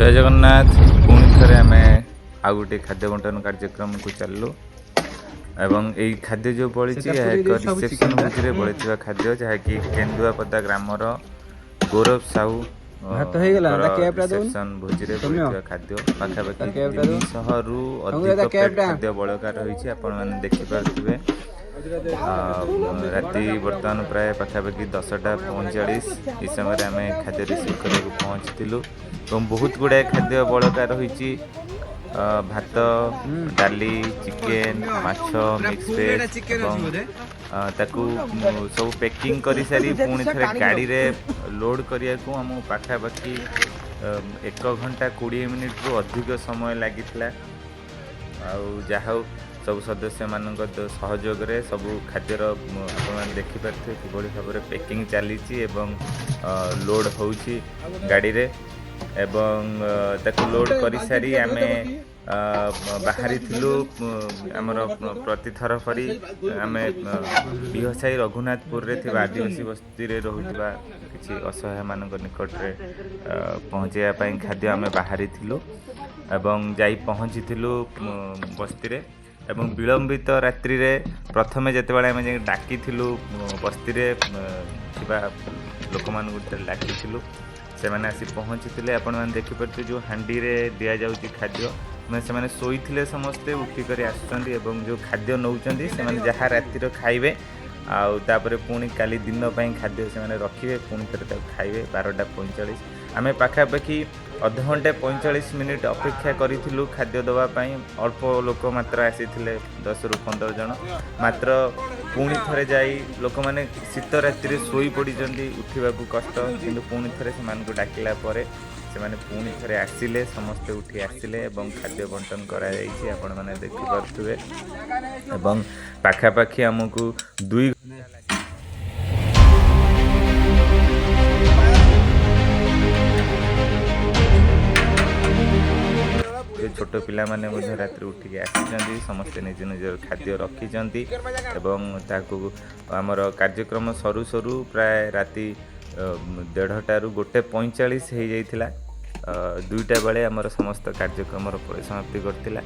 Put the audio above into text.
जय जगन्नाथ। पुणी थे आम आउ गोटे खाद्य बंटन कार्यक्रम को चलू एवं यही खाद्य जो बड़ी एक रिसेप्शन भोजी बड़ी खाद्य जहाँकि केन्दुआपदा ग्रामर गौरव साहू रिसेप्शन भोजी बड़ी खाद्य पाखापाखि 300 रु अधिक प्लेट खाद्य बड़का रही आपण मैंने देखिपे। राति बर्तमान प्राय पाखापाखि 10:45 इस समय आम खाद्य रिसीव करने पहुँचलु और बहुत गुड़ाए खाद्य बड़का रही भात डाली चिकेन माछ मिक्स वेज ताकू सब पैकिंग कर सारी पुणी थे गाड़ी रे लोड करने को आम पाखापाखि 1 घंटा 20 मिनिट रु अधिक समय लगी जहा सब सदस्य मान सहयोग रे सब खाद्यर आप देखिपे कि भाव में पैकिंग चली लोड हो गाड़ी रे एवं ताकू लोड कर सारी आम बाहरी थिलु आमर प्रतिथर परी आम बिहसाई रघुनाथपुर रे थिबा आदिवासी बस्ती रे रहुथिबा किछि असहाय मानक निकट रे पहुँचाई खाद्य आम बाहरी थिलु एवं जाई पहुँची थिलु बस्ती रे एवं विलंबित रात्रि रे प्रथमे जेतेबाळे आम डाकी थिलु बस्ती रे थिबा लोक मान डाकी थिलु से मैंने आसी पहुँची आपण मैंने देखिपे जो हांडी रे दिया जाउची खाद्य मैं से शोते समस्ते उठिक आसुँच जो खाद्य नौकरी से जहाँ रातिर खाइबे आउे पुणी काली दिन खाद्य से रखिए पुणी थे खाइबे 12:45 आम पाखापाखि अधघंटे 45 मिनिट अपेक्षा करूँ खाद्य दवापाई अल्प लोक मात्र आसी 10 रु 15 जन मात्र पुणी थे जाई लोक मैंने शीत राति शोई पड़ी उठा कष्ट कि पुणी थे से डाकिला से पुणी थे आसिले समस्ते उठी आसिले एवं खाद्य बंटन कराई आपण मैंने देखिपे एवं पाखापाखि आमको 2 छोट पिला माने रात्रि उठिक आसी समस्ते निज निज खाद्य रखिंट एवं ताकू आमर कार्यक्रम सरू सरू प्राय राति 1:30 रु 1:45 हो जाइथिला 2टा बेले आमर समस्त कार्यक्रम परिसमाप्ति करथिला।